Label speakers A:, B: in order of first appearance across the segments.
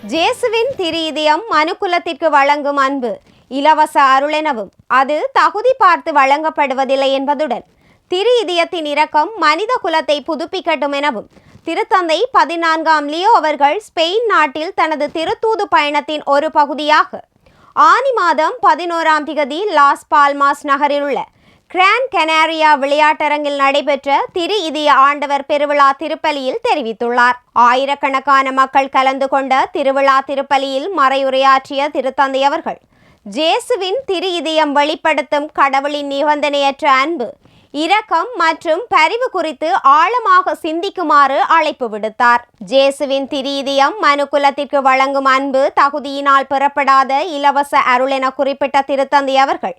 A: ஜேசுவின் திரு இதயம் மனுக்குலத்திற்கு வழங்கும் அன்பு இலவச அருளெனவும் அது தகுதி பார்த்து வழங்கப்படுவதில்லை என்பதுடன் திரு இதயத்தின் இரக்கம் மனித குலத்தை புதுப்பிக்கட்டும் எனவும் திருத்தந்தை 14ஆம் லியோ அவர்கள் ஸ்பெயின் நாட்டில் தனது திருத்தூது பயணத்தின் ஒரு பகுதியாக ஆனி மாதம் 11ஆம் திகதி லாஸ் பால்மாஸ் நகரில் உள்ள கிராண்ட் கெனாரியா விளையாட்டரங்கில் நடைபெற்ற திரு இதய ஆண்டவர் பெருவிழா திருப்பலியில் தெரிவித்துள்ளார். ஆயிரக்கணக்கான மக்கள் கலந்து கொண்ட திருவிழா திருப்பலியில் மறையுரையாற்றிய திருத்தந்தை அவர்கள் ஜேசுவின் திரு இதயம் வெளிப்படுத்தும் கடவுளின் நிபந்தனையற்ற அன்பு, இரக்கம் மற்றும் பரிவு குறித்து ஆழமாக சிந்திக்குமாறு அழைப்பு விடுத்தார். ஜேசுவின் திரு இதயம் மனுக்குலத்திற்கு வழங்கும் அன்பு தகுதியினால் பெறப்படாத இலவச அருள் என குறிப்பிட்ட திருத்தந்தை அவர்கள்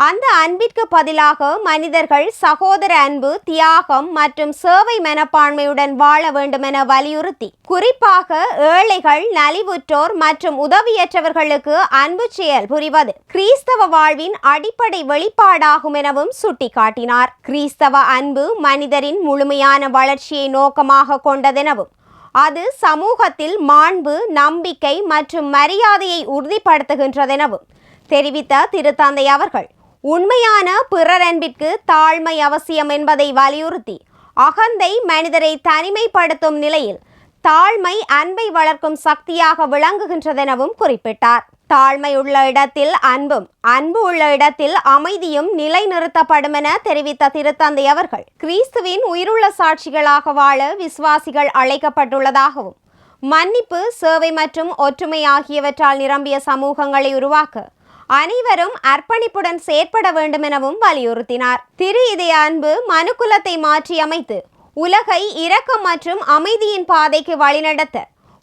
A: அந்த அன்பிற்கு பதிலாக மனிதர்கள் சகோதர அன்பு, தியாகம் மற்றும் சேவை மனப்பான்மையுடன் வாழ வேண்டும் என வலியுறுத்தி குறிப்பாக ஏழைகள், நலிவுற்றோர் மற்றும் உதவியற்றவர்களுக்கு அன்பு செயல் புரிவது கிறிஸ்தவ வாழ்வின் அடிப்படை வெளிப்பாடாகும் எனவும் சுட்டிக்காட்டினார். கிறிஸ்தவ அன்பு மனிதரின் முழுமையான வளர்ச்சியை நோக்கமாக கொண்டதெனவும் அது சமூகத்தில் மாண்பு, நம்பிக்கை மற்றும் மரியாதையை உறுதிப்படுத்துகின்றதெனவும் தெரிவித்த திருத்தந்தை அவர்கள் உண்மையான பிறரன்பிற்கு தாழ்மை அவசியம் என்பதை வலியுறுத்தி அகந்தை மனிதரை தனிமைப்படுத்தும் நிலையில் தாழ்மை அன்பை வளர்க்கும் சக்தியாக விளங்குகின்றதெனவும் குறிப்பிட்டார். தாழ்மை உள்ள இடத்தில் அன்பும், அன்பு உள்ள இடத்தில் அமைதியும் நிலைநிறுத்தப்படும் என தெரிவித்த திருத்தந்தை அவர்கள் கிறிஸ்துவின் உயிருள்ள சாட்சிகளாக வாழ விசுவாசிகள் அழைக்கப்பட்டுள்ளதாகவும் மன்னிப்பு, சேவை மற்றும் ஒற்றுமை ஆகியவற்றால் நிரம்பிய சமூகங்களை உருவாக்க அனைவரும் அர்ப்பணிப்புடன் செயற்பட வேண்டும் எனவும் வலியுறுத்தினார். திரு இதய அன்பு மனுக்குலத்தை மாற்றியமைத்து உலகை இரக்கம் மற்றும் அமைதியின் பாதைக்கு வழிநடத்த,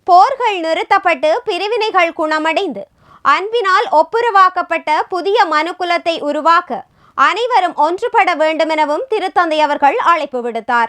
A: போர்கள் நிறுத்தப்பட்டு பிரிவினைகள் குணமடைந்து அன்பினால் ஒப்புரவாக்கப்பட்ட புதிய மனுக்குலத்தை உருவாக்க அனைவரும் ஒன்றுபட வேண்டும் எனவும் திருத்தந்தை அவர்கள் அழைப்பு விடுத்தார்.